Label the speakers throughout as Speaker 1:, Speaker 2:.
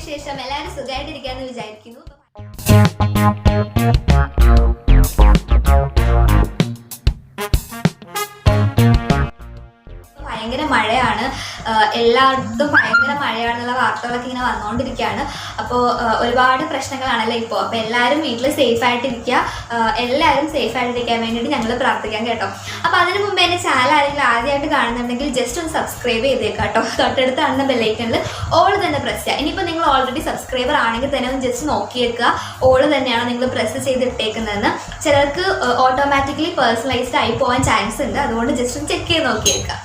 Speaker 1: വിശേഷം എല്ലാവരും സുഖമായിട്ടിരിക്കാന്ന് വിചാരിക്കുന്നു. ഭയങ്കര മഴയാണ്, എല്ലായിടത്തും ഭയങ്കര മഴയാണെന്നുള്ള വാർത്തകളൊക്കെ ഇങ്ങനെ വന്നുകൊണ്ടിരിക്കുകയാണ്. അപ്പോൾ ഒരുപാട് പ്രശ്നങ്ങളാണല്ലോ ഇപ്പോൾ. അപ്പോൾ എല്ലാവരും വീട്ടിൽ സേഫായിട്ടിരിക്കുക, എല്ലാവരും സേഫായിട്ടിരിക്കാൻ വേണ്ടിയിട്ട് ഞങ്ങൾ പ്രാർത്ഥിക്കാം കേട്ടോ. അപ്പോൾ അതിന് മുമ്പ് എൻ്റെ ചാനൽ ആരെങ്കിലും ആദ്യമായിട്ട് കാണുന്നുണ്ടെങ്കിൽ ജസ്റ്റ് ഒന്ന് സബ്സ്ക്രൈബ് ചെയ്തേക്കാം കേട്ടോ. തൊട്ടടുത്ത് കാണുന്ന ബെല്ലൈക്കണിൽ ഓൾ തന്നെ പ്രസ് ചെയ്യുക. ഇനിയിപ്പോൾ നിങ്ങൾ ഓൾറെഡി സബ്സ്ക്രൈബർ ആണെങ്കിൽ തന്നെ ഒന്ന് ജസ്റ്റ് നോക്കിയേക്കുക ഓൾ തന്നെയാണ് നിങ്ങൾ പ്രസ് ചെയ്തിട്ടേക്കുന്നതെന്ന്. ചിലർക്ക് ഓട്ടോമാറ്റിക്കലി പേഴ്സണലൈസ്ഡ് ആയി പോകാൻ ചാൻസ് ഉണ്ട്, അതുകൊണ്ട് ജസ്റ്റ് ഒന്ന് ചെക്ക് ചെയ്ത് നോക്കിയേക്കുക.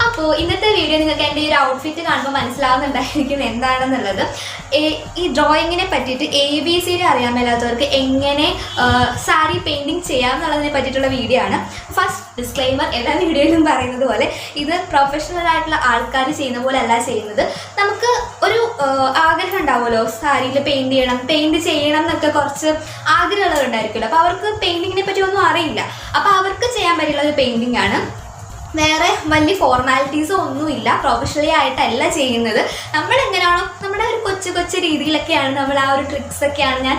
Speaker 1: അപ്പോൾ ഇന്നത്തെ വീഡിയോ നിങ്ങൾക്ക് എൻ്റെ ഈ ഒരു ഔട്ട്ഫിറ്റ് കാണുമ്പോൾ മനസ്സിലാവുന്നുണ്ടായിരിക്കും എന്താണെന്നുള്ളത്. ഈ ഡ്രോയിങ്ങിനെ പറ്റിയിട്ട് ABCD അറിയാൻ മേലാത്തവർക്ക് എങ്ങനെ സാരി പെയിൻറ്റിങ് ചെയ്യാം എന്നുള്ളതിനെ പറ്റിയിട്ടുള്ള വീഡിയോ ആണ്. ഫസ്റ്റ് ഡിസ്ക്ലെയിമർ, എല്ലാ വീഡിയോയിലും പറയുന്നത് പോലെ ഇത് പ്രൊഫഷണൽ ആയിട്ടുള്ള ആൾക്കാർ ചെയ്യുന്ന പോലെ അല്ല ചെയ്യുന്നത്. നമുക്ക് ഒരു ആഗ്രഹം ഉണ്ടാവുമല്ലോ, സാരിയിൽ പെയിൻറ്റ് ചെയ്യണം എന്നൊക്കെ കുറച്ച് ആഗ്രഹമുള്ളത് ഉണ്ടായിരിക്കുമല്ലോ. അപ്പോൾ അവർക്ക് പെയിൻറ്റിങ്ങിനെ പറ്റി ഒന്നും അറിയില്ല. അപ്പോൾ അവർക്ക് ചെയ്യാൻ പറ്റിയുള്ള ഒരു പെയിൻറ്റിംഗ് ആണ്. വേറെ വലിയ ഫോർമാലിറ്റീസോ ഒന്നുമില്ല, പ്രൊഫഷണലി ആയിട്ടല്ല ചെയ്യുന്നത്. നമ്മളെങ്ങനെയാണോ നമ്മുടെ ഒരു കൊച്ചു രീതിയിലൊക്കെയാണ് നമ്മൾ ആ ഒരു ട്രിക്സൊക്കെയാണ്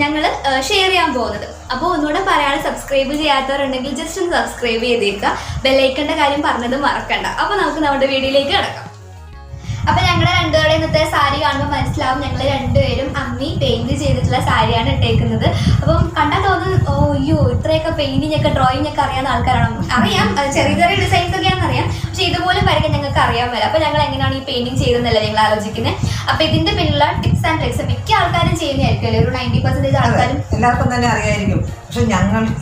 Speaker 1: ഞങ്ങൾ ഷെയർ ചെയ്യാൻ പോകുന്നത്. അപ്പോൾ ഒന്നുകൂടെ പറയാൻ, സബ്സ്ക്രൈബ് ചെയ്യാത്തവരുണ്ടെങ്കിൽ ജസ്റ്റ് ഒന്ന് സബ്സ്ക്രൈബ് ചെയ്തേക്കുക. ബെല്ലൈക്കൻ്റെ കാര്യം പറഞ്ഞത് മറക്കണ്ട. അപ്പോൾ നമുക്ക് നമ്മുടെ വീഡിയോയിലേക്ക് കിടക്കാം. അപ്പോൾ ഞങ്ങളുടെ രണ്ടുപേരുടെ ഇന്നത്തെ സാരി കാണുമ്പോൾ മനസ്സിലാവും, ഞങ്ങൾ രണ്ടുപേരും അമ്മി പെയിൻറ് ചെയ്തിട്ടുള്ള സാരിയാണ് ഇട്ടേക്കുന്നത്. അപ്പം കണ്ടാൽ തോന്നുന്നു അയ്യോ ഇത്രയൊക്കെ പെയിൻറ്റിങ് ഒക്കെ ഡ്രോയിങ് ഒക്കെ അറിയാവുന്ന ആൾക്കാരാണ്. അറിയാം, ചെറിയ ഡിസൈൻസ് ഒക്കെയാണെന്ന് അറിയാം, പക്ഷെ ഇതുപോലും വരയ്ക്കാൻ ഞങ്ങൾക്ക് അറിയാൻ വരാം. അപ്പോൾ ഞങ്ങൾ എങ്ങനെയാണ് ഈ പെയിൻറ്റിങ് ചെയ്തതെന്നല്ലേ ഞങ്ങൾ ആലോചിക്കുന്നത്. അപ്പോൾ ഇതിൻ്റെ പിന്നിലുള്ള ടിപ്സ് ആൻഡ് ട്രിക്സ് മിക്ക ആൾക്കാരും ചെയ്യുന്നതായിരിക്കും അല്ലേ, ഒരു 90% ആൾക്കാരും
Speaker 2: എല്ലാവർക്കും തന്നെ അറിയായിരിക്കും. പക്ഷെ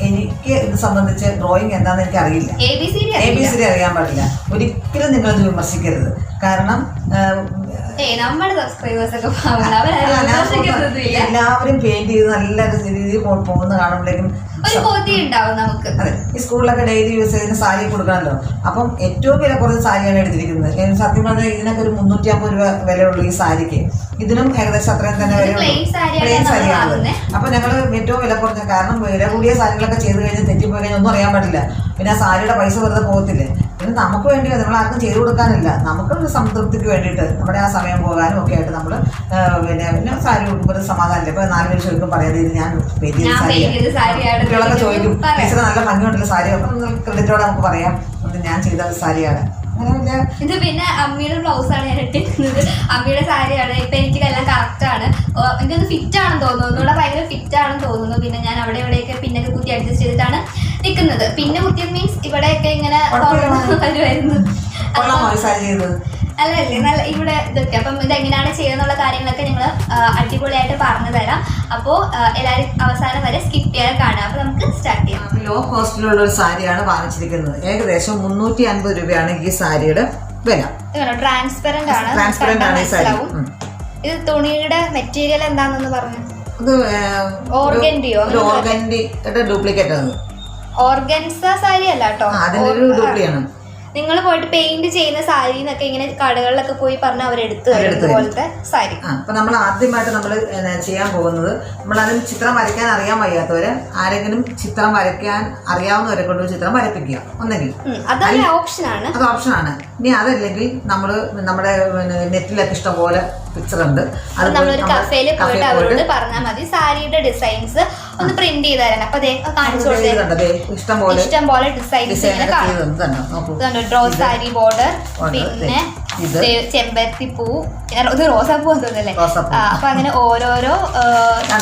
Speaker 2: എനിക്ക് ഇത് സംബന്ധിച്ച് ഡ്രോയിങ് എന്താണെന്ന് എനിക്ക് അറിയില്ല. ABCD അറിയാൻ പാടില്ല. ഒരിക്കലും നിങ്ങളത് വിമർശിക്കരുത്. കാരണം
Speaker 1: നമ്മുടെ സബ്സ്ക്രൈബേഴ്സ് ഒക്കെ
Speaker 2: എല്ലാവരും പെയിന്റ് ചെയ്ത് നല്ല രീതിയിൽ പോകുന്ന കാണുമ്പോഴേക്കും
Speaker 1: ഒരു കൊതി ഉണ്ടാവും നമുക്ക്.
Speaker 2: അതെ, ഈ സ്കൂളിലൊക്കെ ഡെയിലി യൂസ് ചെയ്യുന്ന സാരി കൊടുക്കണമല്ലോ. അപ്പം ഏറ്റവും വില കുറഞ്ഞ സാരിയാണ് എടുത്തിരിക്കുന്നത്. സത്യം പറഞ്ഞാൽ ഇതിനൊക്കെ ഒരു 350 രൂപ വിലയുള്ളൂ ഈ സാരിക്ക്. ഇതിനും ഏകദേശം അത്രയും തന്നെ വിലയുള്ളൂ. പ്ലെയിൻ സാരിയാണ്. അപ്പൊ ഞങ്ങൾ ഏറ്റവും വില കുറഞ്ഞ, കാരണം വില കൂടിയ സാരികളൊക്കെ ചെയ്ത് കഴിഞ്ഞാൽ തെറ്റിപ്പോയി കഴിഞ്ഞാൽ ഒന്നും അറിയാൻ പാടില്ല. പിന്നെ ആ സാരിയുടെ പൈസ വെറുതെ പോകത്തില്ലേ. പിന്നെ നമുക്ക് വേണ്ടി നമ്മൾ ആർക്കും ചെയ്തു കൊടുക്കാനില്ല, നമുക്കൊരു സംതൃപ്തിക്ക് വേണ്ടിയിട്ട് നമ്മുടെ ആ സമയം പോകാനും ഒക്കെ ആയിട്ട് നമ്മൾ പിന്നെ സാരി കൊടുക്കുമ്പോൾ ഒരു സമാധാനമില്ല. ഇപ്പൊ 4 പേര് ചോദിക്കും പറയാതെ ഇത് ഞാൻ പെയിന്റ് സാരിയാണ്. കുട്ടികളൊക്കെ ചോദിക്കും ടീച്ചർ നല്ല ഭംഗിയുണ്ടല്ലോ സാരി, അപ്പം ക്രെഡിറ്റോടെ നമുക്ക് പറയാം ഞാൻ ചെയ്ത സാരിയാണ്.
Speaker 1: ഇത് പിന്നെ അമ്മിയുടെ ബ്ലൗസാണ് ഞാൻ ഇട്ടിരിക്കുന്നത്, അമ്മിയുടെ സാരിയാണ്. ഇപ്പൊ എനിക്കെല്ലാം കറക്റ്റ് ആണ്, എനിക്കൊന്ന് ഫിറ്റ് ആണെന്ന് തോന്നുന്നു, ഒന്നുകൂടെ ഭയങ്കര ഫിറ്റ് ആണെന്ന് തോന്നുന്നു. പിന്നെ ഞാൻ അവിടെ ഇവിടെയൊക്കെ പിന്നൊക്കെ കുത്തി അഡ്ജസ്റ്റ് ചെയ്തിട്ടാണ് നിൽക്കുന്നത്. പിന്നെ കുത്തിയത് മീൻസ് ഇവിടെയൊക്കെ ഇങ്ങനെ വരുമായിരുന്നു അല്ലല്ലേ നല്ല ഇവിടെ ഇതൊക്കെ. അപ്പം ഇതെങ്ങനെയാണ് ചെയ്യുന്നുള്ള കാര്യങ്ങളൊക്കെ ഞങ്ങൾ അടിപൊളിയായിട്ട് പറഞ്ഞു തരാം. അപ്പോൾ എല്ലാവരും അവസാനം വരെ സ്കിപ്പ് ചെയ്യാതെ കാണാം. അപ്പോൾ നമുക്ക് സ്റ്റാർട്ട് ചെയ്യാം.
Speaker 2: ലോ കോസ്റ്റിലുള്ള ഒരു സാരിയാണ് വാങ്ങിച്ചിരിക്കുന്നത്. ഏകദേശം 350 രൂപയാണ് ഈ സാരിയുടെ വില.
Speaker 1: ട്രാൻസ്പെറന്റ് ആണ് ഈ സാരി. ഇത് തുണിയുടെ മെറ്റീരിയൽ എന്താണെന്ന് പറഞ്ഞു.
Speaker 2: ഇത് ഓർഗൻഡിയുടെ ഡ്യൂപ്ലിക്കേറ്റ് ആണ്.
Speaker 1: ഓർഗൻസ സാരി അല്ല കേട്ടോ,
Speaker 2: അതിനൊരു ഡ്യൂപ്ലിയാണ്.
Speaker 1: നിങ്ങൾ പോയിട്ട് പെയിന്റ് ചെയ്യുന്ന സാരി എന്നൊക്കെ ഇങ്ങനെ കടകളിലൊക്കെ പോയി പറഞ്ഞാൽ അവരെടുത്ത് പോലത്തെ സാരി.
Speaker 2: അപ്പൊ നമ്മൾ ആദ്യമായിട്ട് നമ്മൾ ചെയ്യാൻ പോകുന്നത്, നമ്മളതിന് ചിത്രം വരയ്ക്കാൻ അറിയാൻ വയ്യാത്തവര് ആരെങ്കിലും ചിത്രം വരയ്ക്കാൻ അറിയാവുന്നവരെ കൊണ്ട് ചിത്രം വരപ്പിക്കുക ഒന്നെങ്കിൽ.
Speaker 1: അത് ഓപ്ഷനാണ്.
Speaker 2: ഇനി അതല്ലെങ്കിൽ നമ്മുടെ നെറ്റിലൊക്കെ ഇഷ്ടം പോലെ പിക്ചർ ഉണ്ട്.
Speaker 1: അത് നമ്മളൊരു കഫേയിൽ പോയിട്ട് അവരോട് പറഞ്ഞാൽ മതി സാരിയുടെ ഡിസൈൻസ് ഒന്ന് പ്രിന്റ് ചെയ്ത് തരാൻ. അപ്പൊ കാണിച്ചു കൊടുത്തേ ഇഷ്ടം പോലെ ഡിസൈൻസ് ഡ്രോ സാരി ബോർഡർ, പിന്നെ ചെമ്പരത്തി പൂ, ഇത് റോസാപ്പൂ തോന്നുന്നല്ലേ. അപ്പൊ അങ്ങനെ ഓരോരോ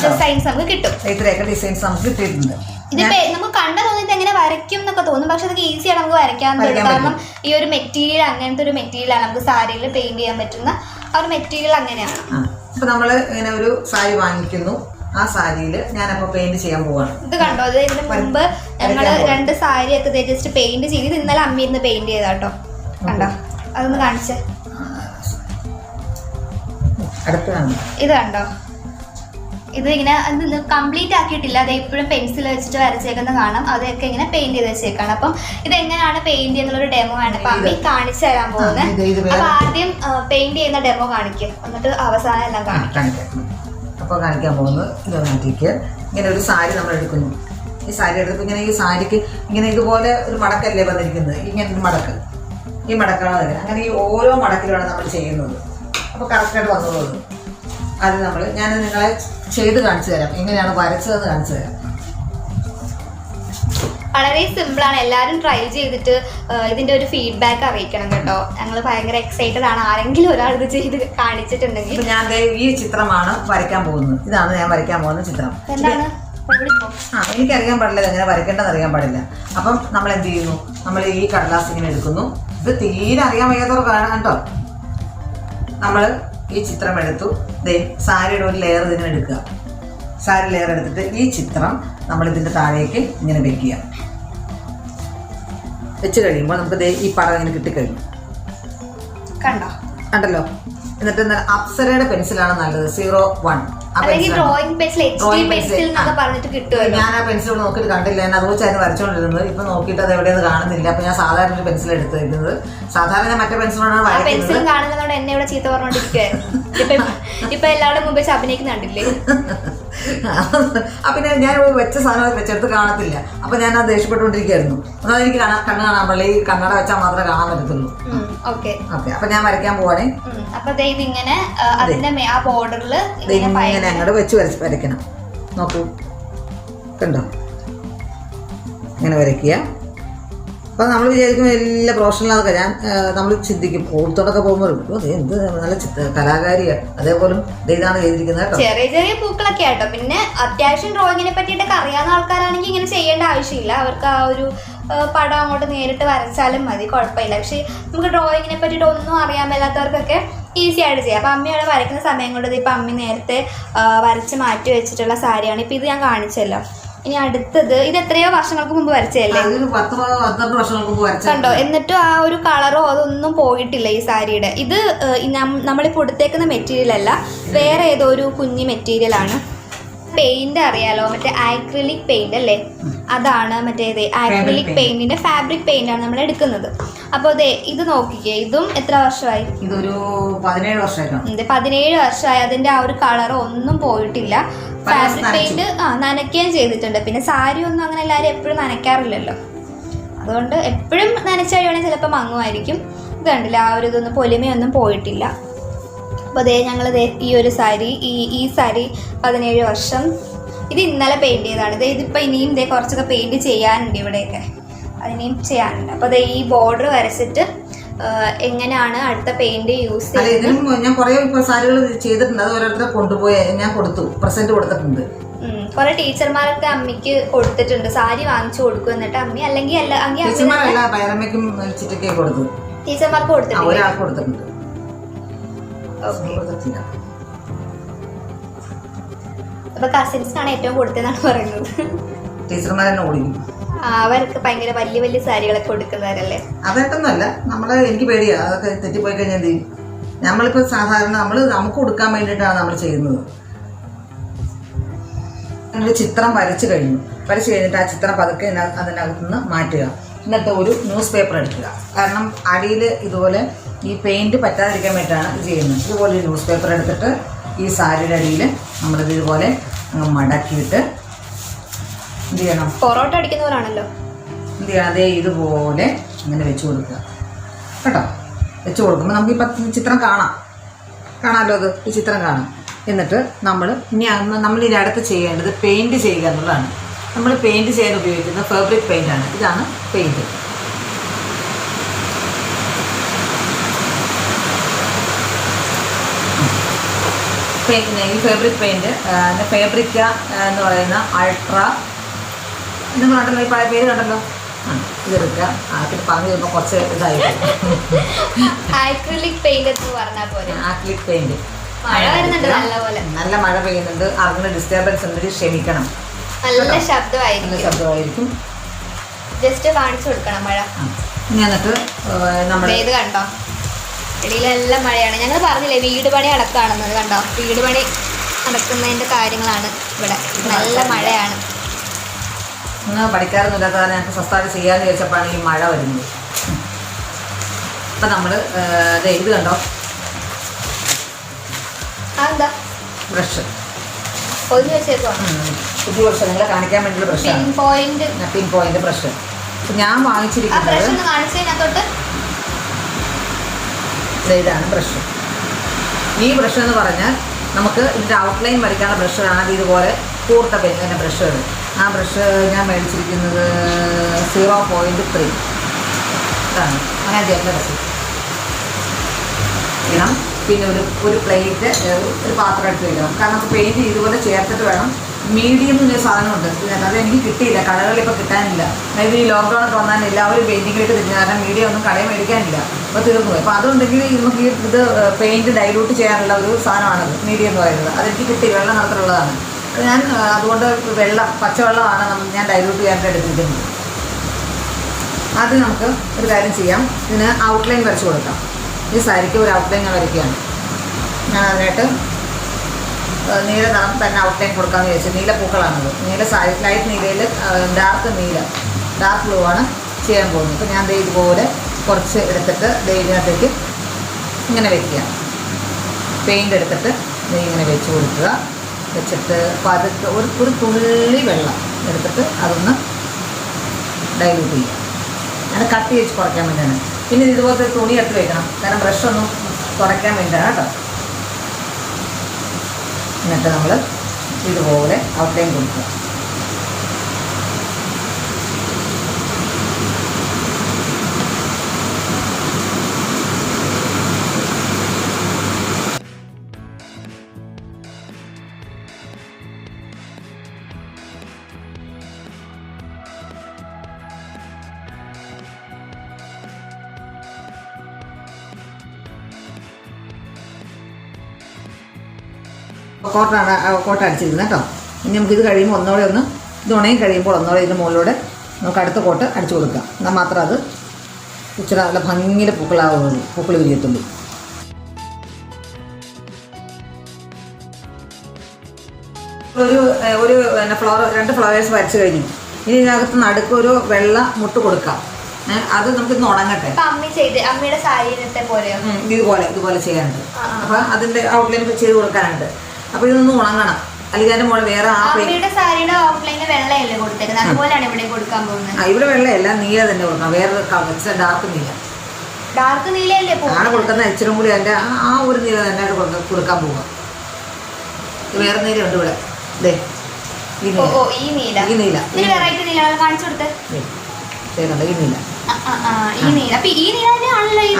Speaker 1: ഡിസൈൻസ് നമുക്ക് കിട്ടും.
Speaker 2: ഇത്രയൊക്കെ ഡിസൈൻസ് നമുക്ക് കിട്ടിയിട്ടുണ്ട്.
Speaker 1: ഇതിപ്പോ നമുക്ക് കണ്ട തോന്നിട്ട് എങ്ങനെ വരയ്ക്കും എന്നൊക്കെ തോന്നും, പക്ഷെ അതൊക്കെ ഈസിയാണ് നമുക്ക് വരയ്ക്കാൻ പറ്റും. കാരണം ഈ ഒരു മെറ്റീരിയൽ അങ്ങനത്തെ ഒരു മെറ്റീരിയലാണ്, നമുക്ക് സാരിയിൽ പെയിന്റ് ചെയ്യാൻ പറ്റുന്ന ആ ഒരു മെറ്റീരിയൽ അങ്ങനെയാണ്.
Speaker 2: അപ്പൊ നമ്മള് ഇങ്ങനെ ഒരു സാരി വാങ്ങിക്കുന്നു, ആ സാരിയിൽ ഞാനപ്പോ പെയിന്റ് ചെയ്യാൻ പോവാണ്.
Speaker 1: ഇത് കണ്ടോ, ഇത് ഇതിന് മുമ്പ് ഞങ്ങള് 2 സാരിയൊക്കെ ജസ്റ്റ് പെയിന്റ് ചെയ്ത് ഇന്നലെ അമ്മയിരുന്ന് പെയിന്റ് ചെയ്താട്ടോ. കണ്ടോ, അതൊന്ന് കാണിച്ചേ. ഇത് കണ്ടോ, ഇത് ഇങ്ങനെ കംപ്ലീറ്റ് ആക്കിയിട്ടില്ല, അത് എപ്പോഴും പെൻസിൽ വെച്ചിട്ട് വരച്ചേക്കുന്ന കാണാം. അതൊക്കെ ഇങ്ങനെ പെയിന്റ് ചെയ്ത് വെച്ചേക്കാണ്. അപ്പം ഇത് എങ്ങനെയാണ് പെയിന്റ് ചെയ്യുന്നുള്ളൊരു ഡെമോ ആണ് ഇപ്പൊ അമ്മി കാണിച്ചു തരാൻ പോകുന്നത്. അപ്പൊ ആദ്യം പെയിന്റ് ചെയ്യുന്ന ഡെമോ കാണിക്കുക, എന്നിട്ട് അവസാനം എല്ലാം കാണിക്കാം.
Speaker 2: അപ്പോൾ കാണിക്കാൻ പോകുന്നത് ഇത് മാറ്റിക്ക്. ഇങ്ങനെ ഒരു സാരി നമ്മൾ എടുക്കുന്നു. ഈ സാരി എടുത്തപ്പോൾ ഇങ്ങനെ ഈ സാരിക്ക് ഇങ്ങനെ ഇതുപോലെ ഒരു മടക്കല്ലേ വന്നിരിക്കുന്നത്, ഇങ്ങനെ ഒരു മടക്ക്, ഈ മടക്കാണ് വരുന്നത്. അങ്ങനെ ഈ ഓരോ മടക്കിലാണ് നമ്മൾ ചെയ്യുന്നത്. അപ്പോൾ കറക്റ്റായിട്ട് വന്നോളൂ. അത് ഞാൻ നിങ്ങളെ ചെയ്ത് കാണിച്ചു തരാം, എങ്ങനെയാണ് വരച്ചതെന്ന് കാണിച്ചു തരാം.
Speaker 1: വളരെ സിമ്പിളാണ്. എല്ലാവരും ട്രൈ ചെയ്തിട്ട് ഇതിന്റെ ഒരു ഫീഡ്ബാക്ക് അറിയിക്കണം കേട്ടോ. ഞങ്ങൾ ഭയങ്കര എക്സൈറ്റഡ് ആണ് ആരെങ്കിലും ഒരാൾ ഇത് ചെയ്ത് കാണിച്ചിട്ടുണ്ടെങ്കിൽ.
Speaker 2: ഞാൻ ഈ ചിത്രമാണ് വരയ്ക്കാൻ പോകുന്നത്. ഇതാണ് ഞാൻ വരയ്ക്കാൻ പോകുന്ന ചിത്രം.
Speaker 1: എന്താണ്?
Speaker 2: എനിക്കറിയാൻ പാടില്ല, എങ്ങനെ വരയ്ക്കേണ്ടതെന്ന് അറിയാൻ പാടില്ല. അപ്പം നമ്മൾ എന്ത് ചെയ്യുന്നു, നമ്മൾ ഈ കടലാസ് ഇങ്ങനെ എടുക്കുന്നു. ഇത് തീരെ അറിയാൻ വയ്യാത്തവർ കാണാം കേട്ടോ. നമ്മൾ ഈ ചിത്രം എടുത്തു. സാരിയുടെ ഒരു ലെയർ ഇതിന് എടുക്കുക. സാരി ലെയർ എടുത്തിട്ട് ഈ ചിത്രം നമ്മൾ ഇതിൻ്റെ താഴേക്ക് ഇങ്ങനെ വെക്കുക. വെച്ച് കഴിയുമ്പോൾ നമുക്ക് ഈ പടം ഇങ്ങനെ കിട്ടിക്കഴിഞ്ഞു. കണ്ടല്ലോ. എന്നിട്ട് അപ്സരയുടെ പെൻസിലാണ് നല്ലത്, 01. ഞാൻ ആ പെൻസിൽ നോക്കിയിട്ട് കണ്ടില്ല, ഞാൻ അത് വെച്ചായിരുന്നു വരച്ചോണ്ടിരുന്നത്. ഇപ്പൊ നോക്കിയിട്ട് അത് എവിടെയെന്ന് കാണുന്നില്ല. അപ്പൊ ഞാൻ സാധാരണ ഒരു പെൻസിൽ എടുത്തിരുന്നത്. സാധാരണ ഞാൻ മറ്റേ പെൻസിലാണ്
Speaker 1: കാണുന്നതോടെ എന്നെ ഇവിടെ ചീത്ത പറഞ്ഞോണ്ടിരിക്കുകയായിരുന്നു. ഇപ്പൊ എല്ലാവരുടെ മുമ്പ് അഭിനയിക്കുന്നുണ്ടില്ലേ?
Speaker 2: പിന്നെ ഞാൻ വെച്ച സാധനം വെച്ചെടുത്ത് കാണത്തില്ല. അപ്പൊ ഞാൻ അത് ദേഷ്യപ്പെട്ടുകൊണ്ടിരിക്കുകയായിരുന്നു. എന്നാൽ എനിക്ക് കണ്ണ് കാണാൻ പാടില്ല, ഈ കണ്ണട വെച്ചാൽ മാത്രമേ കാണാൻ പറ്റത്തുള്ളൂ. ഓക്കെ, അപ്പൊ ഞാൻ വരയ്ക്കാൻ പോവാണേ.
Speaker 1: ഇങ്ങനെ
Speaker 2: അങ്ങോട്ട് വെച്ച് വരയ്ക്കണം. നോക്കൂ, കണ്ടോ? ഇങ്ങനെ വരയ്ക്കുക. അപ്പോൾ നമ്മൾ വിചാരിക്കും എല്ലാ പ്രൊഫഷണലൊക്കെ നമ്മൾ ചിന്തിക്കും, ഓടത്തോടൊക്കെ പോകുമ്പോൾ എന്ത് നല്ല കലാകാരിയാണ്, അതേപോലെ ഇതാണ് ചെയ്തിരിക്കുന്നത് കേട്ടോ.
Speaker 1: ചെറിയ ചെറിയ പൂക്കളൊക്കെ ആട്ടോ. പിന്നെ അത്യാവശ്യം ഡ്രോയിങ്ങിനെ പറ്റിയിട്ടൊക്കെ അറിയാവുന്ന ആൾക്കാരാണെങ്കിൽ ഇങ്ങനെ ചെയ്യേണ്ട ആവശ്യമില്ല. അവർക്ക് ആ ഒരു പടം അങ്ങോട്ട് നേരിട്ട് വരച്ചാലും മതി, കുഴപ്പമില്ല. പക്ഷെ നമുക്ക് ഡ്രോയിങ്ങിനെ പറ്റിയിട്ട് ഒന്നും അറിയാൻ മേലാത്തവർക്കൊക്കെ ഈസി ആയിട്ട് ചെയ്യാം. അപ്പം അമ്മയോടെ വരയ്ക്കുന്ന സമയം കൊണ്ട് ഇപ്പം അമ്മ നേരത്തെ വരച്ച് മാറ്റി വെച്ചിട്ടുള്ള സാരിയാണ്. ഇപ്പം ഇത് ഞാൻ കാണിച്ചല്ലോ. ഇനി അടുത്തത്, ഇത് എത്രയോ വർഷങ്ങൾക്ക് മുമ്പ് വരച്ചതല്ലേ? കണ്ടോ? എന്നിട്ടും ആ ഒരു കളറോ അതൊന്നും പോയിട്ടില്ല ഈ സാരിയുടെ. ഇത് നമ്മളിപ്പോൾ കൊടുത്തേക്കുന്ന മെറ്റീരിയൽ അല്ല, വേറെ ഏതോ ഒരു കുഞ്ഞ് മെറ്റീരിയലാണ്. പെയിന്റ് അറിയാലോ, മറ്റേ ആക്രിലിക് പെയിന്റ് അല്ലേ? അതാണ് മറ്റേത് ആക്രിലിക് പെയിന്റിന്റെ ഫാബ്രിക് പെയിന്റ് ആണ് നമ്മൾ എടുക്കുന്നത്. അപ്പോൾ ഇത് നോക്കിക്കേ, ഇതും എത്ര വർഷമായി?
Speaker 2: ഇതൊരു 17 വർഷമായി.
Speaker 1: 17 വർഷമായി. അതിന്റെ ആ ഒരു കളർ ഒന്നും പോയിട്ടില്ല. ഫാബ്രിക് പെയിന്റ് നനയ്ക്കുകയും ചെയ്തിട്ടുണ്ട്. പിന്നെ സാരി ഒന്നും അങ്ങനെ എല്ലാവരും എപ്പോഴും നനയ്ക്കാറില്ലല്ലോ, അതുകൊണ്ട് എപ്പോഴും നനച്ച കഴിയുവാണെങ്കിൽ ചിലപ്പോൾ മങ്ങുമായിരിക്കും. ഇത് കണ്ടില്ല, ആ ഒരു ഇതൊന്നും പൊലിമയൊന്നും പോയിട്ടില്ല. അപ്പോൾ ഞങ്ങൾ ഈ ഒരു സാരി, ഈ സാരി 17 വർഷം. ഇത് ഇന്നലെ പെയിൻറ് ചെയ്തതാണ്. ഇതിപ്പോൾ ഇനിയും കുറച്ചൊക്കെ പെയിൻറ് ചെയ്യാനുണ്ട് ഇവിടെയൊക്കെ, അതിനെയും ചെയ്യാനുണ്ട്. അപ്പോൾ ഈ ബോർഡർ വരച്ചിട്ട് എങ്ങനെയാണ് അടുത്ത പെയിന്റ് യൂസ് ചെയ്യുന്നത്.
Speaker 2: ഞാൻ കുറേ സാരികൾ ചെയ്തിട്ടുണ്ട്, അത് ഓരോരുത്തരെ കൊണ്ടുപോയി ഞാൻ കൊടുത്തു, പ്രസന്റ് കൊടുത്തിട്ടുണ്ട്.
Speaker 1: കുറെ ടീച്ചർമാരൊക്കെ അമ്മയ്ക്ക് കൊടുത്തിട്ടുണ്ട്, സാരി വാങ്ങിച്ചു കൊടുക്കും. എന്നിട്ട് അമ്മ അല്ലെങ്കിൽ ടീച്ചർമാർക്ക് കൊടുത്തിട്ടുണ്ട്. അപ്പൊ കസിൻസിനാണ് ഏറ്റവും കൊടുത്തതെന്നാണ് പറയുന്നത്.
Speaker 2: ടീച്ചർമാരെന്നെ ഓടിക്കും.
Speaker 1: അവർക്ക് ഭയങ്കര വലിയ വലിയ സാരികളൊക്കെ കൊടുക്കുന്നവരല്ലേ?
Speaker 2: അതൊട്ടൊന്നുമല്ല, എനിക്ക് പേടിയാ അതൊക്കെ തെറ്റിപ്പോയി കഴിഞ്ഞാൽ എന്ത് ചെയ്യും. നമ്മളിപ്പോ സാധാരണ നമുക്ക് കൊടുക്കാൻ വേണ്ടിയിട്ടാണ് നമ്മൾ ചെയ്യുന്നത്. ഒരു ചിത്രം വരച്ചു കഴിഞ്ഞിട്ട് ആ ചിത്രം പതുക്കെ അതിനകത്ത് നിന്ന് മാറ്റുക. എന്നിട്ട് ഒരു ന്യൂസ് പേപ്പർ എടുക്കുക. കാരണം അടിയിൽ ഇതുപോലെ ഈ പെയിന്റ് പറ്റാതിരിക്കാൻ വേണ്ടിയിട്ടാണ് ഇത് ചെയ്യുന്നത്. ഇതുപോലെ ഒരു ന്യൂസ് പേപ്പർ എടുത്തിട്ട് ഈ സാരിയുടെ അടിയിൽ നമ്മളിത് ഇതുപോലെ മടക്കിയിട്ട് എന്ത് ചെയ്യണം,
Speaker 1: പൊറോട്ട അടിക്കുന്നവരാണല്ലോ,
Speaker 2: എന്ത് ചെയ്യണം, അതേ ഇതുപോലെ ഇങ്ങനെ വെച്ച് കൊടുക്കുക കേട്ടോ. വെച്ച് കൊടുക്കുമ്പോൾ നമുക്ക് ഈ ചിത്രം കാണാമല്ലോ, അത് ഈ ചിത്രം കാണാം. എന്നിട്ട് നമ്മളിനി അടുത്ത് ചെയ്യേണ്ടത് പെയിൻറ്റ് ചെയ്യുക എന്നുള്ളതാണ്. നമ്മൾ പെയിൻറ്റ് ചെയ്യാൻ ഉപയോഗിക്കുന്ന ഫാബ്രിക് പെയിൻ്റാണ്. ഇതാണ് പെയിൻറ്റ്. ഈ ഫാബ്രിക് പെയിൻറ്റ് ഫാബ്രിക്ക എന്ന് പറയുന്ന അൾട്രാ നിങ്ങൾ കണ്ടല്ലോ, ഈ പഴയ പേര് കണ്ടല്ലോ. ഇതെടുക്കുക. ആക്കിട്ട് പറഞ്ഞു തരുമ്പോൾ കുറച്ച് ഇതായിരിക്കും.
Speaker 1: ആക്രിലിക് പെയിന്റ് എന്ന് പറഞ്ഞാൽ പോലെ.
Speaker 2: Acrylic paint.
Speaker 1: നല്ല
Speaker 2: മഴ പെയ്യുന്നുണ്ട്, അതിന് ഡിസ്റ്റർബൻസ് ഉണ്ട്, ക്ഷമിക്കണം.
Speaker 1: നല്ല ശബ്ദമായിരിക്കും. ജസ്റ്റ് കാണിച്ചു കൊടുക്കണം മഴ.
Speaker 2: എന്നിട്ട് നമ്മൾ
Speaker 1: ഇത് കണ്ടോ, ഇടയിലെല്ലാം മഴയാണ്. ഞങ്ങൾ പറഞ്ഞില്ലേ വീട് പണി അടക്കാണെന്നത്. കണ്ടോ, വീട് പണി നടക്കുന്നതിന്റെ കാര്യങ്ങളാണ് ഇവിടെ. നല്ല മഴയാണ്.
Speaker 2: ഒന്ന് പഠിക്കാറൊന്നും ഇല്ലാത്ത കാരണം ഞങ്ങൾക്ക് സ്വസ്ഥമായിട്ട് ചെയ്യാമെന്ന് ചോദിച്ചപ്പോഴാണ് ഈ മഴ വരുന്നത്. അപ്പം നമ്മൾ ഇത് കണ്ടോ, ബ്രഷ് പുതിയ ബ്രഷ് നിങ്ങളെ കാണിക്കാൻ വേണ്ടിയുള്ള ബ്രഷാണ്, പിൻ പോയിന്റ് ബ്രഷ്. ഞാൻ വാങ്ങിച്ചിരിക്കുന്നത് ഇതാണ് ബ്രഷ്. ഈ ബ്രഷ് എന്ന് പറഞ്ഞാൽ നമുക്ക് ഇതിൻ്റെ ഔട്ട്ലൈൻ വരയ്ക്കാനുള്ള ബ്രഷ് ആദ്യം ഇതുപോലെ കൂർത്ത പെന്നിൻ്റെ ബ്രഷുകൾ. ആ ബ്രഷ് ഞാൻ മേടിച്ചിരിക്കുന്നത് 0.3 ഇതാണ്. അങ്ങനെ ചെയ്യുന്ന ബ്രഷ് ചെയ്യണം. പിന്നെ ഒരു പ്ലേറ്റ്, ഒരു പാത്രം എടുത്ത് വയ്ക്കണം. കാരണം നമുക്ക് പെയിൻറ്റ് ഇതുപോലെ ചേർത്തിട്ട് വേണം. മീഡിയം എന്നൊരു സാധനമുണ്ട്, അത് എനിക്ക് കിട്ടിയില്ല, കടകളിൽ ഇപ്പോൾ കിട്ടാനില്ല. അതായത് ഈ ലോക്ക്ഡൗണൊക്കെ വന്നാൽ എല്ലാവരും പെയിൻറ്റിങ്ങിലേക്ക് തിരിഞ്ഞു. കാരണം മീഡിയം ഒന്നും കടയിൽ മേടിക്കാനില്ല, അപ്പോൾ തീർന്നു പോയി. അപ്പോൾ അതുണ്ടെങ്കിൽ നമുക്ക് ഇത് പെയിൻറ്റ് ഡൈലൂട്ട് ചെയ്യാനുള്ള ഒരു സാധനമാണത്, മീഡിയം എന്ന് പറയുന്നത്. അതെനിക്ക് കിട്ടി, വെള്ള നിറത്തിലുള്ളതാണ്. ഞാൻ അതുകൊണ്ട് പച്ചവെള്ളമാണ് ഞാൻ ഡൈലൂട്ട് ചെയ്യാനായിട്ട് എടുത്തിരിക്കുന്നത്. അത് നമുക്ക് ഒരു കാര്യം ചെയ്യാം, ഇതിന് ഔട്ട്ലൈൻ വരച്ച് കൊടുക്കാം. ഈ സാരിക്ക് ഒരു ഔട്ട്ലൈൻ ഞാൻ വരയ്ക്കുകയാണ്. ഞാൻ അതിനായിട്ട് നീല നിറം തന്നെ ഔട്ട്ലൈൻ കൊടുക്കാമെന്ന് വിചാരിച്ചു. നീല പൂക്കളാണത്. നീല സാരി, ലൈറ്റ് നീലയിൽ ഡാർക്ക് ബ്ലൂ ആണ് ചെയ്യാൻ പോകുന്നത്. അപ്പോൾ ഞാൻ ഇതുപോലെ കുറച്ച് എടുത്തിട്ട് ഇതിനകത്തേക്ക് ഇങ്ങനെ വയ്ക്കുക. പെയിൻ്റ് എടുത്തിട്ട് ഇങ്ങനെ വെച്ച് കൊടുക്കുക. വെച്ചിട്ട് പതുക്കെ ഒരു തുള്ളി വെള്ളം എടുത്തിട്ട് അതൊന്ന് ഡൈല്യൂട്ട് ചെയ്യുക. അത് കട്ടി വെച്ച് കുറയ്ക്കാൻ വേണ്ടിയാണ്. പിന്നെ ഇതുപോലത്തെ തുണി എടുത്ത് വെക്കണം, കാരണം ബ്രഷൊന്നും തുടയ്ക്കാൻ വേണ്ടിയാണ് കേട്ടോ. എന്നിട്ട് നമ്മൾ ഇതുപോലെ ഔട്ട്ലൈൻ കൊടുക്കുക. കോട്ട അടിച്ചിരുന്നത് കേട്ടോ. ഇനി നമുക്കിത് കഴിയുമ്പോൾ ഒന്നോടെ ഇത് ഉണങ്ങി കഴിയുമ്പോൾ ഒന്നോടെ ഇതിൻ്റെ മുകളിലൂടെ നമുക്ക് അടുത്ത കോട്ട് അടിച്ചു കൊടുക്കാം. എന്നാൽ മാത്രം അത് ഇച്ചിരി നല്ല ഭംഗിയിൽ പൂക്കൾ വിരിയത്തുള്ളൂ. ഒരു രണ്ട് ഫ്ലവേഴ്സ് വരച്ച് കഴിഞ്ഞു. ഇനി ഇതിനകത്ത് നടുക്ക് ഒരു വെള്ള മുട്ട് കൊടുക്കാം. അത് നമുക്കിന്ന് ഉണങ്ങട്ടെ. ഇതുപോലെ ചെയ്യാനുണ്ട്. അപ്പം അതിൻ്റെ ഔട്ട്ലൈൻ ചെയ്ത് കൊടുക്കാനുണ്ട്. അപ്പോൾ ഇതൊന്ന് ഉണങ്ങണം, അല്ലെങ്കിൽ അതിൻ്റെ മുകളിൽ വേറെ ഇവിടെ വെള്ളയല്ല, നീല തന്നെ കൊടുക്കണം. വേറെ ഡാർക്ക് നീലയല്ലേ ആണ് കൊടുക്കുന്ന. ഇച്ചിരി കൂടി അതിൻ്റെ ആ ഒരു നീല തന്നെ കൊടുക്കാൻ പോവുക. വേറെ നീലയുണ്ട് ഇവിടെ. ഈ നീല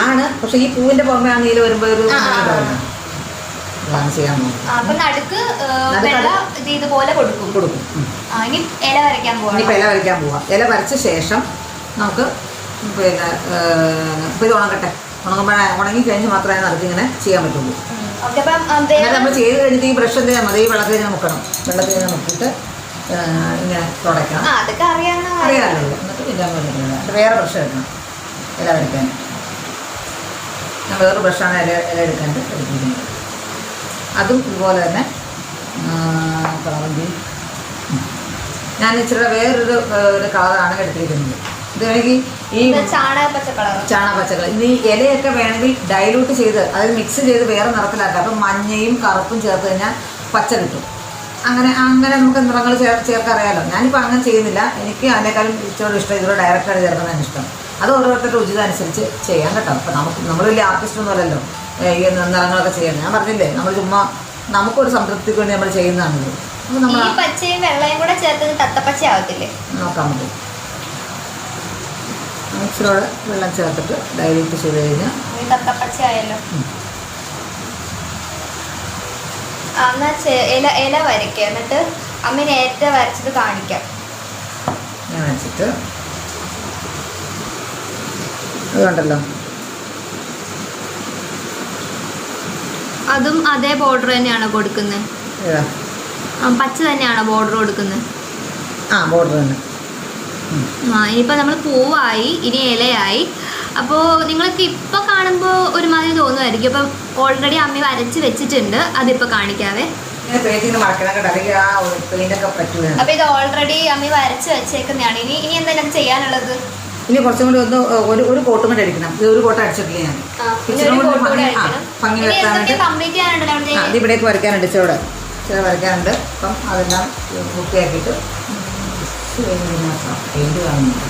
Speaker 2: ആണ്. പക്ഷെ ഈ പൂവിന്റെ പുറമെ ആ നീല വരുമ്പോ ഒരു ചെയ്യാൻ കൊടുക്കും. ഇല വരയ്ക്കാൻ പോവാ. ഇല വരച്ച ശേഷം നമുക്ക് പിന്നെ ഇത് ഉണങ്ങട്ടെ. ഉണങ്ങി കഴിഞ്ഞ് മാത്രമേ നടുക്കിങ്ങനെ ചെയ്യാൻ പറ്റുള്ളൂ. നമ്മൾ ചെയ്ത് കഴിഞ്ഞിട്ട് ഈ ബ്രഷ് എന്ത് ചെയ്യാൽ മതി, ഈ വെള്ളത്തിൽ മുക്കണം. വെള്ളത്തിൽ മുക്കിയിട്ട് ഇങ്ങനെ തുടയ്ക്കണം. അറിയാമല്ലോ. എന്നിട്ട് പിന്നെ വേറെ ബ്രഷ് എടുക്കണം ഇല വരയ്ക്കാൻ. ഞാൻ വേറെ ബ്രഷാണ് ഇല എടുത്തിരിക്കുന്നത്. അതും ഇതുപോലെ തന്നെ ഞാൻ ഇച്ചിരി വേറൊരു കളറാണ് എടുത്തിരിക്കുന്നത്. ഇത് വേണമെങ്കിൽ ഈ ചാണകപ്പച്ച കളർ. ഇനി ഇലയൊക്കെ വേണമെങ്കിൽ ഡൈലൂട്ട് ചെയ്ത് അതായത് മിക്സ് ചെയ്ത് വേറെ നിറത്തിലാക്കാം. അപ്പം മഞ്ഞയും കറുപ്പും ചേർത്ത് കഴിഞ്ഞാൽ പച്ച കിട്ടും. അങ്ങനെ നമുക്ക് നിറങ്ങൾ ചേർക്കറിയാമല്ലോ. ഞാനിപ്പോൾ അങ്ങനെ ചെയ്യുന്നില്ല. എനിക്ക് അതിനേക്കാളും ഇച്ചിരി ഇഷ്ടം ഇതിലൂടെ ഡയറക്റ്റായിട്ട് ചേർക്കുന്നതാണ് ഇഷ്ടം. അത് ഓരോരുത്തരുടെ ഉചിത അനുസരിച്ച് ചെയ്യാൻ കേട്ടോ. അപ്പം നമ്മൾ വലിയ ആർട്ടിസ്റ്റൊന്നും അല്ലല്ലോ ഈ നിറങ്ങളൊക്കെ ചെയ്യാൻ. ഞാൻ പറഞ്ഞില്ലേ, നമ്മൾ ചുമ്മാ നമുക്കൊരു സംതൃപ്തിക്ക് വേണ്ടി നമ്മൾ ചെയ്യുന്നതാണിത്. അപ്പോൾ നമ്മൾ പച്ചയും വെള്ളയും കൂടെ ചേർത്ത് തത്തപ്പച്ച ആവത്തില്ലേ നോക്കാൻ പറ്റും. ഇച്ചിരിയോടെ വെള്ളം ചേർത്തിട്ട് ഡൈല്യൂട്ട് ചെയ്ത് കഴിഞ്ഞാൽ തത്തപ്പച്ചയായല്ലോ. ഇല വരയ്ക്കുക. എന്നിട്ട് അമ്മ നേരത്തെ വരച്ചത് കാണിക്കാം. ഞാൻ വരച്ചിട്ട് അതുകൊണ്ടല്ലോ അതും അതേ ബോർഡർ തന്നെയാണോ കൊടുക്കുന്നത്? പച്ച തന്നെയാണോ ബോർഡർ കൊടുക്കുന്നത്? ബോർഡർ തന്നെ. ഇനിയിപ്പോൾ നമ്മൾ പൂവായി, ഇനി ഇലയായി. അപ്പോൾ നിങ്ങൾക്ക് ഇപ്പോൾ കാണുമ്പോൾ ഒരുമാതിരി തോന്നുമായിരിക്കും. അപ്പം ഓൾറെഡി അമ്മ വരച്ച് വെച്ചിട്ടുണ്ട്, അതിപ്പോൾ കാണിക്കാവേ. അപ്പോൾ ഇത് ഓൾറെഡി അമ്മ വരച്ച് വെച്ചേക്കുന്നതാണ്. ഇനി എന്തെങ്കിലും ചെയ്യാനുള്ളത്? ഇനി കുറച്ചും കൂടി ഒരു കോട്ടും കൂടെ അടിക്കണം. ഒരു കോട്ട അടിച്ചിട്ടില്ല ഞാൻ. ഭംഗി വരുത്താനായിട്ട് ഇത് ഇവിടേക്ക് വരയ്ക്കാനുണ്ട്. ചില വരയ്ക്കാനുണ്ട്. അപ്പം അതെല്ലാം വൃത്തിയാക്കിയിട്ട് പെയിന്റ് കാണുന്നുണ്ട്.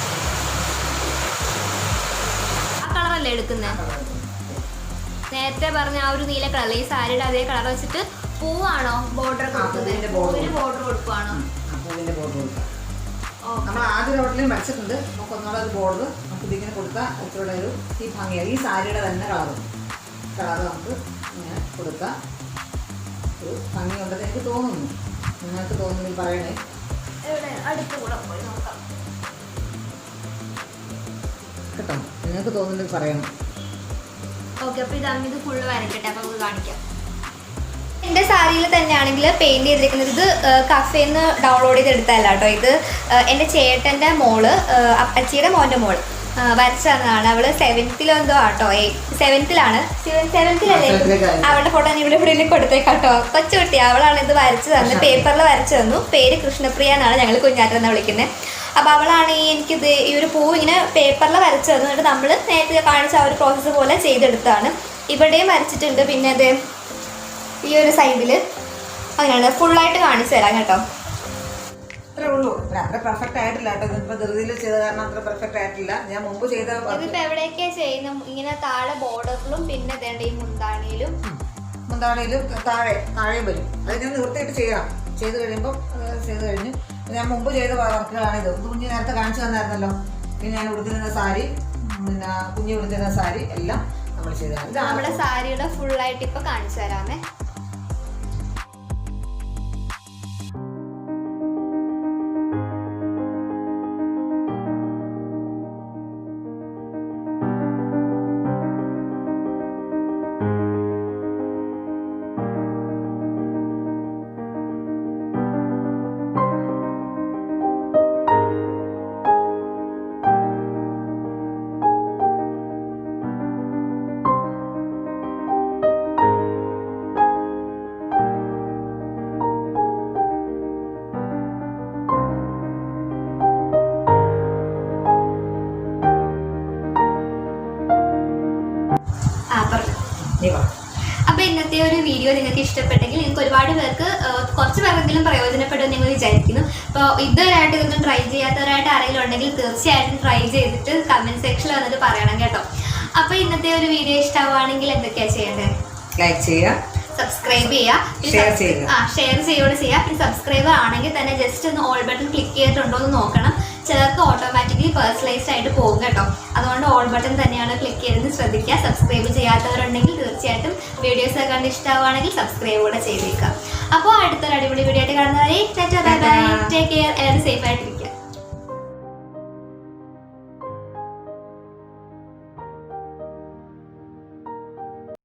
Speaker 2: ആ കളറല്ലേ എടുക്കുന്നത്? നേരത്തെ പറഞ്ഞ ആ ഒരു നീല കളർ, ഈ സാരിയുടെ അതേ കളർ വെച്ചിട്ട്
Speaker 1: പൂവാണോ ബോർഡർ ബോർഡർ കൊടുക്കുവാണോ?
Speaker 2: പൂവിന്റെ ബോർഡർ കൊടുക്കാം. നമ്മൾ ആദ്യ റോട്ടിലും വരച്ചിട്ടുണ്ട്. നമുക്ക് ഒന്നുകൂടെ ഒരു ബോർഡർ നമുക്ക് ഇതിങ്ങനെ കൊടുത്താൽ കുറച്ചുകൂടെ ഒരു ഈ ഭംഗിയാണ്. ഈ സാരിയുടെ തന്നെ കളറ് നമുക്ക് ഇങ്ങനെ കൊടുക്കാം. ഒരു ഭംഗിയുണ്ടെന്ന് എനിക്ക് തോന്നുന്നു. നിങ്ങൾക്ക് തോന്നുന്നെങ്കിൽ പറയണേ. കേട്ടോ, നിങ്ങൾക്ക് തോന്നുന്നെങ്കിൽ പറയണം.
Speaker 1: ഓക്കെ, അപ്പോൾ ഇത് ഫുള്ള് വരയ്ക്കട്ടെ. അപ്പോൾ നമുക്ക് കാണിക്കാം. എൻ്റെ സാരിയിൽ തന്നെയാണെങ്കിൽ പെയിൻറ് ചെയ്തിരിക്കുന്നത് ഇത് കഫേന്ന് ഡൗൺലോഡ് ചെയ്തെടുത്തല്ല കേട്ടോ. ഇത് എൻ്റെ ചേട്ടൻ്റെ മോള്, അപ്പച്ചിയുടെ മോൻ്റെ മോള് വരച്ചു തന്നതാണ്. അവള് 7th എന്തോ ആട്ടോ, 7th-ലാണ്. 7th-ലല്ലേ? അവളുടെ ഫോട്ടോ ഞാൻ ഇവിടെ കൊടുത്തേക്കാട്ടോ. കൊച്ചുകുട്ടി അവളാണ് ഇത് വരച്ചു തന്നത്. പേപ്പറിൽ വരച്ചു തന്നു. പേര് കൃഷ്ണപ്രിയ എന്നാണ് ഞങ്ങൾ കുഞ്ഞാറ്റെന്ന് വിളിക്കുന്നത്. അപ്പോൾ അവളാണ് എനിക്കിത് ഈ ഒരു പൂവ് ഇങ്ങനെ പേപ്പറിൽ വരച്ചു തന്നു. എന്നിട്ട് നമ്മൾ നേരത്തെ കാണിച്ച ആ ഒരു പ്രോസസ്സ് പോലെ ചെയ്തെടുത്താണ്. ഇവിടെയും വരച്ചിട്ടുണ്ട്. പിന്നെ അത് ഈ ഒരു സൈഡിൽ അങ്ങനെയാണ്. ഫുള്ളായിട്ട് കാണിച്ചു തരാം കേട്ടോ.
Speaker 2: അത്രേ ഉള്ളൂ. അത്ര പെർഫെക്റ്റ് ആയിട്ടില്ല കേട്ടോ. ഇതിപ്പോൾ ധൃതിയിൽ ചെയ്ത കാരണം അത്ര പെർഫെക്റ്റ് ആയിട്ടില്ല. ഞാൻ മുമ്പ് ചെയ്ത
Speaker 1: ഇതിപ്പോൾ എവിടെയൊക്കെയാണ് ചെയ്യുന്നത്? ഇങ്ങനെ താഴെ ബോർഡറിലും പിന്നെ ഈ മുന്താണിയിലും
Speaker 2: താഴെയും വരും. അത് ഞാൻ നിവൃത്തിയായിട്ട് ചെയ്യണം. ചെയ്ത് കഴിയുമ്പോൾ ചെയ്ത് കഴിഞ്ഞു. ഞാൻ മുമ്പ് ചെയ്ത വർക്കുകളാണിത്. കുഞ്ഞ് നേരത്തെ കാണിച്ചു തന്നായിരുന്നല്ലോ. പിന്നെ ഞാൻ ഉടുത്തിരുന്ന സാരി, പിന്നെ കുഞ്ഞ് ഉടുത്തിരുന്ന സാരി എല്ലാം നമ്മൾ ചെയ്തതാണ്.
Speaker 1: നമ്മുടെ സാരിയുടെ ഫുള്ളായിട്ട് ഇപ്പൊ കാണിച്ചു തരാമേ. അപ്പോൾ ഇന്നത്തെ ഒരു വീഡിയോ നിങ്ങൾക്ക് ഇഷ്ടപ്പെട്ടെങ്കിൽ നിങ്ങൾക്ക് ഒരുപാട് പേർക്ക് കുറച്ച് പേർക്കെങ്കിലും പ്രയോജനപ്പെടുമെന്ന് നിങ്ങൾ വിചാരിക്കുന്നു. അപ്പോൾ ഇതുവരെയായിട്ട് ഇതൊന്നും ട്രൈ ചെയ്യാത്തവരായിട്ട് ആരെങ്കിലും ഉണ്ടെങ്കിൽ തീർച്ചയായിട്ടും ട്രൈ ചെയ്തിട്ട് കമൻറ്റ് സെക്ഷനിൽ വന്നിട്ട് പറയണം കേട്ടോ. അപ്പോൾ ഇന്നത്തെ ഒരു വീഡിയോ ഇഷ്ടമാവുകയാണെങ്കിൽ എന്തൊക്കെയാണ് ചെയ്യേണ്ടത്?
Speaker 2: ലൈക്ക് ചെയ്യുക,
Speaker 1: സബ്സ്ക്രൈബ് ചെയ്യുക, ഷെയർ ചെയ്യുകയോടെ ചെയ്യുക. പിന്നെ സബ്സ്ക്രൈബർ ആണെങ്കിൽ തന്നെ ജസ്റ്റ് ഒന്ന് ഓൾ ബട്ടൺ ക്ലിക്ക് ചെയ്തിട്ടുണ്ടോ എന്ന് നോക്കണം. ചിലർക്ക് ഓട്ടോമാറ്റിക്കലി പേഴ്സണലൈസ്ഡ് ആയിട്ട് പോകും കേട്ടോ. അതുകൊണ്ട് ഓൾ ബട്ടൺ തന്നെയാണ് ക്ലിക്ക് ചെയ്തത് ശ്രദ്ധിക്കുക. സബ്സ്ക്രൈബ് ചെയ്യാത്തവരുണ്ടെങ്കിൽ തീർച്ചയായിട്ടും വീഡിയോസ് കണ്ട് ഇഷ്ടമാവുകയാണെങ്കിൽ സബ്സ്ക്രൈബ് കൂടെ ചെയ്തേക്കാം. അപ്പോൾ അടുത്തൊരു അടിപൊളി വീഡിയോ ആയിട്ട് കാണുന്നവരെ ബൈ ബൈ, ടേക്ക് കെയർ, എല്ലാവരും സേഫ് ആയിട്ട്.